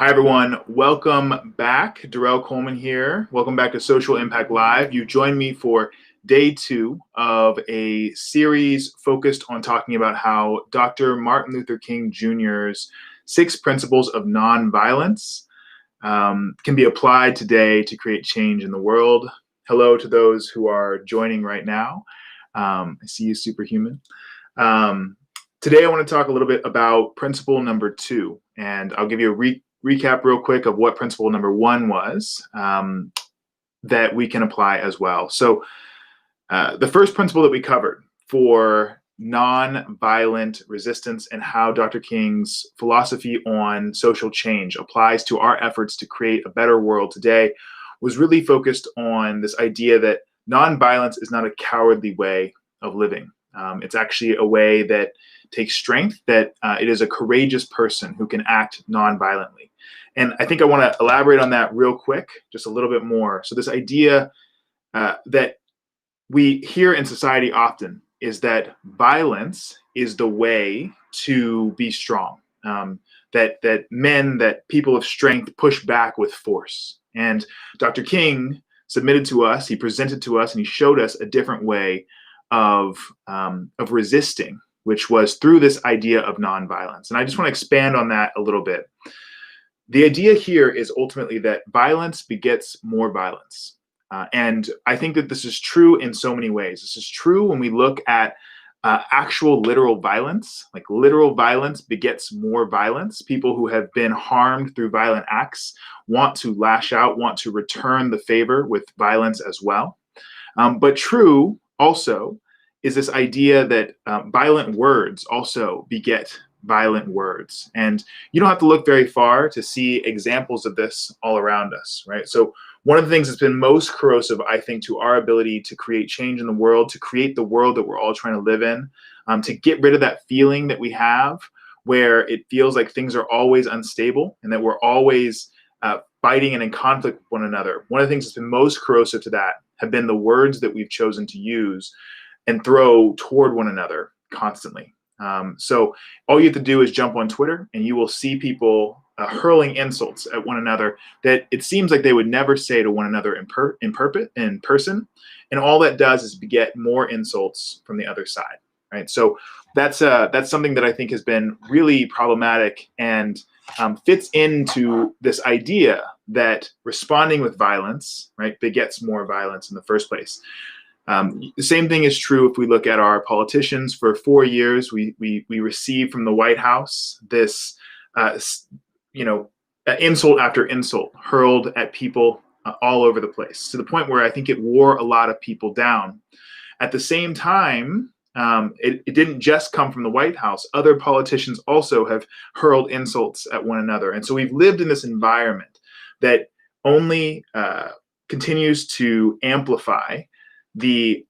Hi, everyone. Welcome back. Durell Coleman here. Welcome back to Social Impact Live. You joined me for day 2 of a series focused on talking about how Dr. Martin Luther King Jr.'s 6 principles of nonviolence can be applied today to create change in the world. Hello to those who are joining right now. I see you, Superhuman. Today, I want to talk a little bit about principle number 2, and I'll give you a recap real quick of what principle number 1 was that we can apply as well. So the first principle that we covered for nonviolent resistance and how Dr. King's philosophy on social change applies to our efforts to create a better world today was really focused on this idea that nonviolence is not a cowardly way of living. It's actually a way that takes strength, that it is a courageous person who can act nonviolently. And I think I want to elaborate on that real quick, just a little bit more. So this idea that we hear in society often is that violence is the way to be strong, that people of strength push back with force. And Dr. King submitted to us, he presented to us, and he showed us a different way of resisting, which was through this idea of nonviolence. And I just want to expand on that a little bit. The idea here is ultimately that violence begets more violence. And I think that this is true in so many ways. This is true when we look at actual literal violence, like literal violence begets more violence. People who have been harmed through violent acts want to lash out, want to return the favor with violence as well. But true also is this idea that violent words also beget violent words. And you don't have to look very far to see examples of this all around us, right? So one of the things that's been most corrosive, I think, to our ability to create change in the world, to create the world that we're all trying to live in, to get rid of that feeling that we have where it feels like things are always unstable and that we're always fighting and in conflict with one another. One of the things that's been most corrosive to that have been the words that we've chosen to use and throw toward one another constantly. So all you have to do is jump on Twitter and you will see people hurling insults at one another that it seems like they would never say to one another in person. And all that does is beget more insults from the other side, right? So that's something that I think has been really problematic and fits into this idea that responding with violence, right, begets more violence in the first place. The same thing is true if we look at our politicians. For 4 years, we received from the White House this, insult after insult hurled at people all over the place, to the point where I think it wore a lot of people down. At the same time, it didn't just come from the White House. Other politicians also have hurled insults at one another. And so we've lived in this environment that only continues to amplify the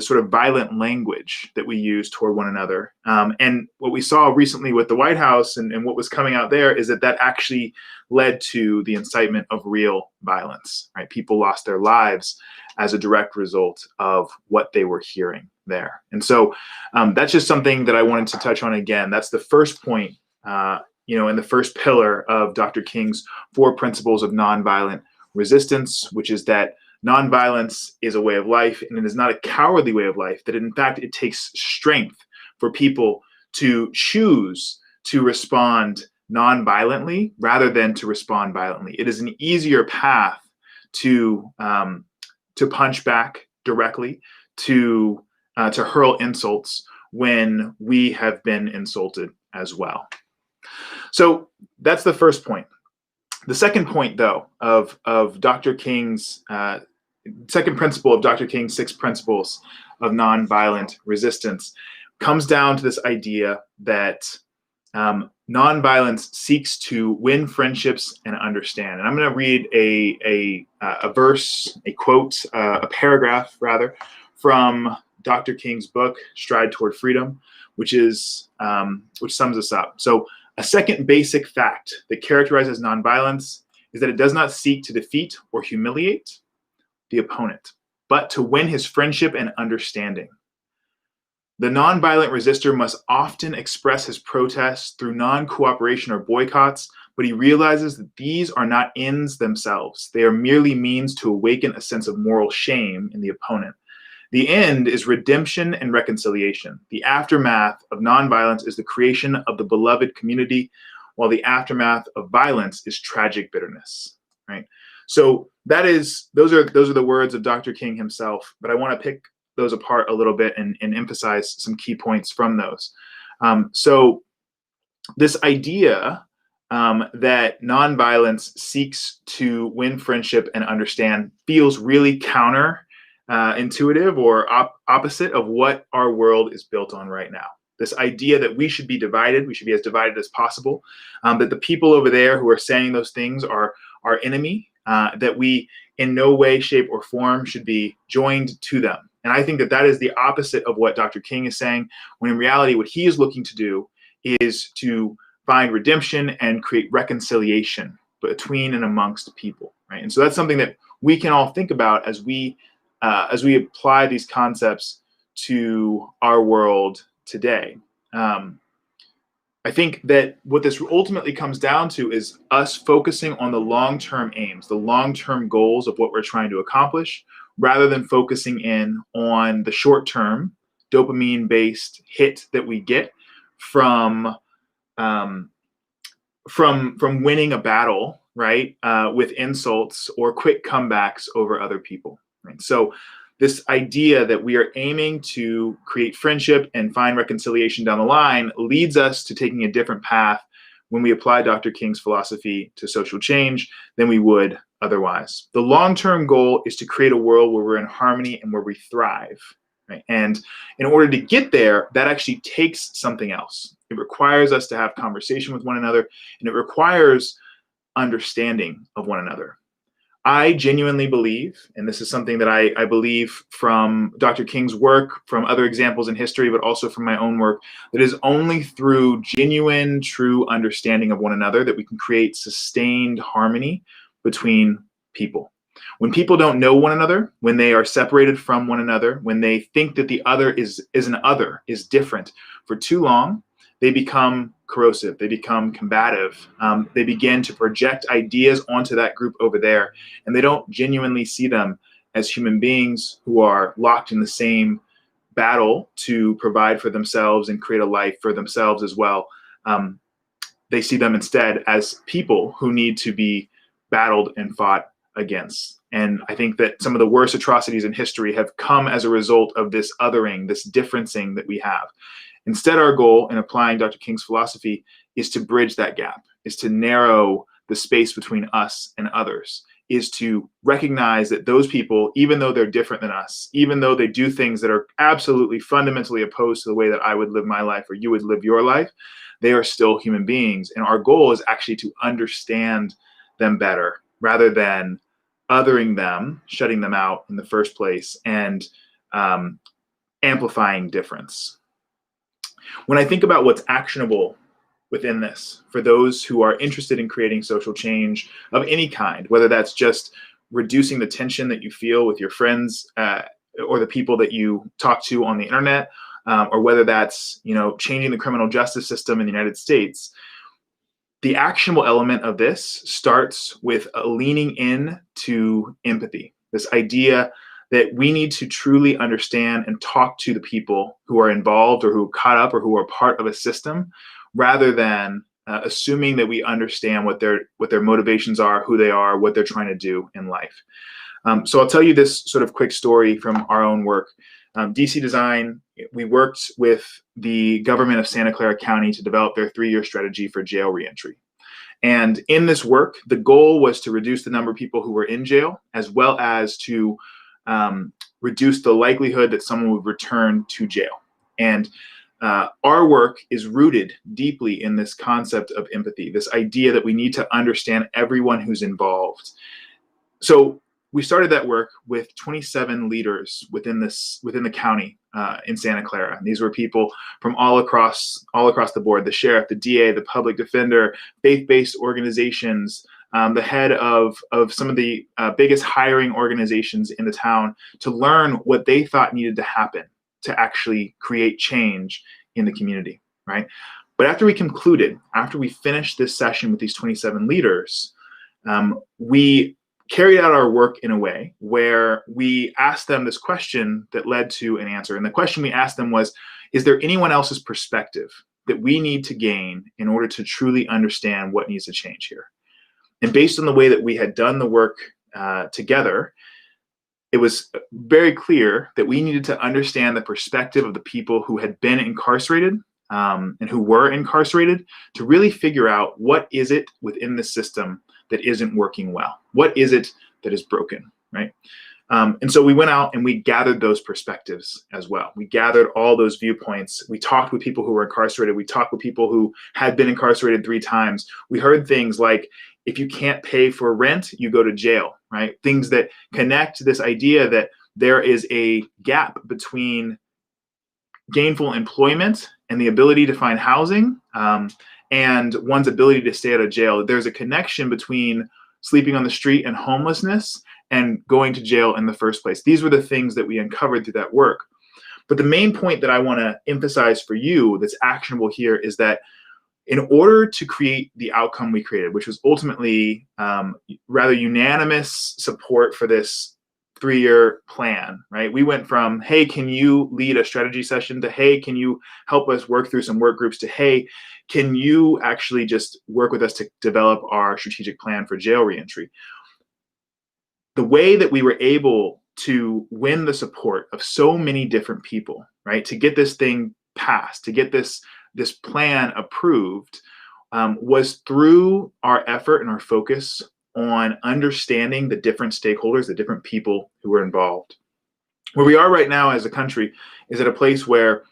sort of violent language that we use toward one another. And what we saw recently with the White House and what was coming out there is that actually led to the incitement of real violence, right? People lost their lives as a direct result of what they were hearing there. And so that's just something that I wanted to touch on again. That's the first point, in the first pillar of Dr. King's 4 principles of nonviolent resistance, which is that nonviolence is a way of life, and it is not a cowardly way of life, that in fact it takes strength for people to choose to respond nonviolently rather than to respond violently. It is an easier path to punch back directly, to hurl insults when we have been insulted as well. So that's the first point. The second point, though, of Dr. King's second principle of Dr. King's 6 principles of nonviolent resistance comes down to this idea that nonviolence seeks to win friendships and understand. And I'm going to read a verse, a quote, a paragraph rather, from Dr. King's book, Stride Toward Freedom, which sums this up. So, a second basic fact that characterizes nonviolence is that it does not seek to defeat or humiliate the opponent, but to win his friendship and understanding. The nonviolent resistor must often express his protests through non-cooperation or boycotts, but he realizes that these are not ends themselves. They are merely means to awaken a sense of moral shame in the opponent. The end is redemption and reconciliation. The aftermath of nonviolence is the creation of the beloved community, while the aftermath of violence is tragic bitterness. Right. So those are the words of Dr. King himself. But I want to pick those apart a little bit and emphasize some key points from those. So this idea that nonviolence seeks to win friendship and understand feels really counter intuitive or opposite of what our world is built on right now. This idea that we should be divided, we should be as divided as possible, that the people over there who are saying those things are our enemy, that we in no way, shape, or form should be joined to them. And I think that that is the opposite of what Dr. King is saying, when in reality, what he is looking to do is to find redemption and create reconciliation between and amongst people, right? And so that's something that we can all think about as we apply these concepts to our world today. I think that what this ultimately comes down to is us focusing on the long-term aims, the long-term goals of what we're trying to accomplish, rather than focusing in on the short-term dopamine-based hit that we get from winning a battle, right, with insults or quick comebacks over other people. Right? So this idea that we are aiming to create friendship and find reconciliation down the line leads us to taking a different path when we apply Dr. King's philosophy to social change than we would otherwise. The long-term goal is to create a world where we're in harmony and where we thrive. Right? And in order to get there, that actually takes something else. It requires us to have conversation with one another, and it requires understanding of one another. I genuinely believe, and this is something that I believe from Dr. King's work, from other examples in history, but also from my own work, that it is only through genuine, true understanding of one another that we can create sustained harmony between people. When people don't know one another, when they are separated from one another, when they think that the other is different for too long, they become corrosive, they become combative, they begin to project ideas onto that group over there, and they don't genuinely see them as human beings who are locked in the same battle to provide for themselves and create a life for themselves as well. They see them instead as people who need to be battled and fought against. And I think that some of the worst atrocities in history have come as a result of this othering, this differencing that we have. Instead, our goal in applying Dr. King's philosophy is to bridge that gap, is to narrow the space between us and others, is to recognize that those people, even though they're different than us, even though they do things that are absolutely fundamentally opposed to the way that I would live my life or you would live your life, they are still human beings. And our goal is actually to understand them better rather than othering them, shutting them out in the first place, and amplifying difference. When I think about what's actionable within this for those who are interested in creating social change of any kind, whether that's just reducing the tension that you feel with your friends or the people that you talk to on the internet, or whether that's changing the criminal justice system in the United States, the actionable element of this starts with a leaning in to empathy. This idea that we need to truly understand and talk to the people who are involved or who are caught up or who are part of a system, rather than assuming that we understand what their motivations are, who they are, what they're trying to do in life. So I'll tell you this sort of quick story from our own work. DC Design, we worked with the government of Santa Clara County to develop their 3-year strategy for jail reentry. And in this work, the goal was to reduce the number of people who were in jail, as well as to reduce the likelihood that someone would return to jail. And our work is rooted deeply in this concept of empathy, this idea that we need to understand everyone who's involved. So we started that work with 27 leaders within the county in Santa Clara. And these were people from all across the board: the sheriff, the DA, the public defender, faith-based organizations, the head of some of the biggest hiring organizations in the town, to learn what they thought needed to happen to actually create change in the community, right? But after we finished this session with these 27 leaders, we carried out our work in a way where we asked them this question that led to an answer. And the question we asked them was, is there anyone else's perspective that we need to gain in order to truly understand what needs to change here? And based on the way that we had done the work together, it was very clear that we needed to understand the perspective of the people who had been incarcerated and who were incarcerated to really figure out what is it within the system that isn't working well? What is it that is broken, right? And so we went out and we gathered those perspectives as well. We gathered all those viewpoints. We talked with people who were incarcerated. We talked with people who had been incarcerated 3 times. We heard things like, if you can't pay for rent, you go to jail, right? Things that connect this idea that there is a gap between gainful employment and the ability to find housing and one's ability to stay out of jail. There's a connection between sleeping on the street and homelessness and going to jail in the first place. These were the things that we uncovered through that work. But the main point that I want to emphasize for you that's actionable here is that in order to create the outcome we created, which was ultimately rather unanimous support for this 3-year plan, right? We went from, hey, can you lead a strategy session, to, hey, can you help us work through some work groups, to, hey, can you actually just work with us to develop our strategic plan for jail reentry? The way that we were able to win the support of so many different people, right, to get this thing passed, to get this plan approved, was through our effort and our focus on understanding the different stakeholders, the different people who were involved. Where we are right now as a country is at a place where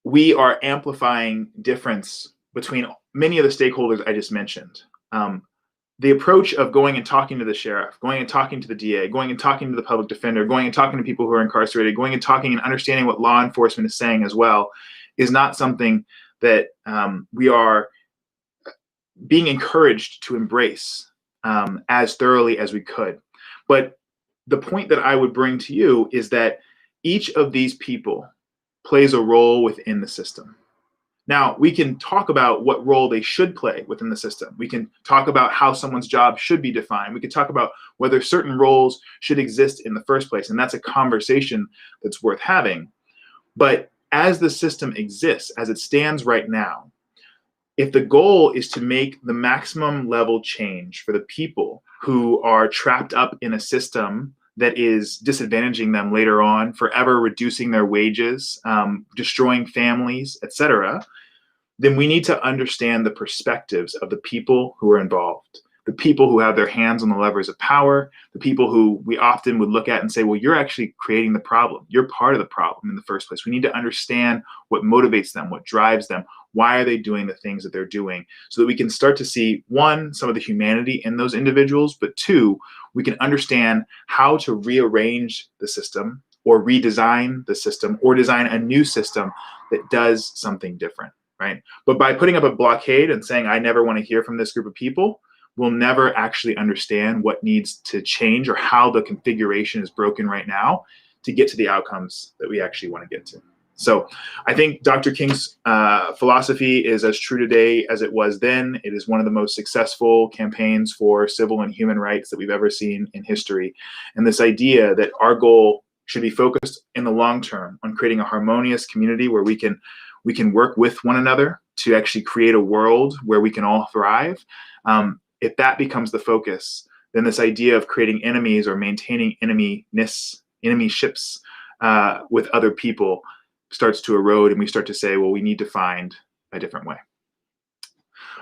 we are amplifying difference between many of the stakeholders I just mentioned. The approach of going and talking to the sheriff, going and talking to the DA, going and talking to the public defender, going and talking to people who are incarcerated, going and talking and understanding what law enforcement is saying as well, is not something that we are being encouraged to embrace as thoroughly as we could. But the point that I would bring to you is that each of these people plays a role within the system. Now, we can talk about what role they should play within the system. We can talk about how someone's job should be defined. We can talk about whether certain roles should exist in the first place. And that's a conversation that's worth having. But as the system exists, as it stands right now, if the goal is to make the maximum level change for the people who are trapped up in a system that is disadvantaging them later on, forever reducing their wages, destroying families, etc., then we need to understand the perspectives of the people who are involved, the people who have their hands on the levers of power, the people who we often would look at and say, well, you're actually creating the problem. You're part of the problem in the first place. We need to understand what motivates them, what drives them, why are they doing the things that they're doing, so that we can start to see, 1, some of the humanity in those individuals, but 2, we can understand how to rearrange the system or redesign the system or design a new system that does something different, right? But by putting up a blockade and saying, I never want to hear from this group of people, we'll never actually understand what needs to change or how the configuration is broken right now to get to the outcomes that we actually want to get to. So I think Dr. King's philosophy is as true today as it was then. It is one of the most successful campaigns for civil and human rights that we've ever seen in history. And this idea that our goal should be focused in the long term on creating a harmonious community where we can work with one another to actually create a world where we can all thrive. If that becomes the focus, then this idea of creating enemies or maintaining enemyships with other people starts to erode, and we start to say, well, we need to find a different way.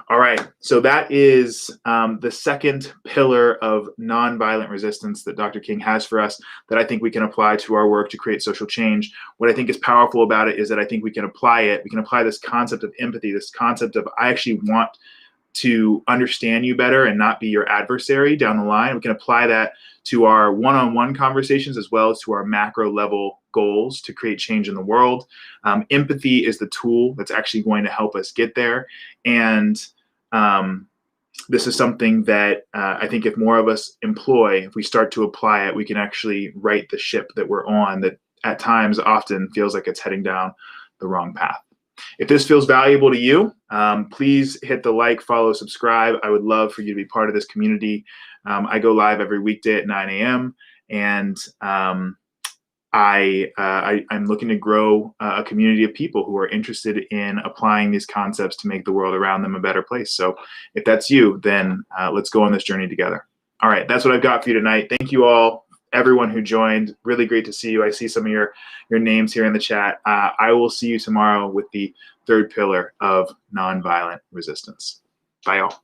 All right, so that is the second pillar of nonviolent resistance that Dr. King has for us that I think we can apply to our work to create social change. What I think is powerful about it is that I think we can apply it. We can apply this concept of empathy, this concept of I actually want to understand you better and not be your adversary down the line. We can apply that to our one-on-one conversations as well as to our macro level goals to create change in the world. Empathy is the tool that's actually going to help us get there. And this is something that I think if more of us employ, if we start to apply it, we can actually right the ship that we're on that at times often feels like it's heading down the wrong path. If this feels valuable to you, please hit the like, follow, subscribe. I would love for you to be part of this community. I go live every weekday at 9 a.m. and I'm looking to grow a community of people who are interested in applying these concepts to make the world around them a better place. So if that's you, then let's go on this journey together. All right, that's what I've got for you tonight. Thank you all, everyone who joined. Really great to see you. I see some of your names here in the chat. I will see you tomorrow with the third pillar of nonviolent resistance. Bye, all.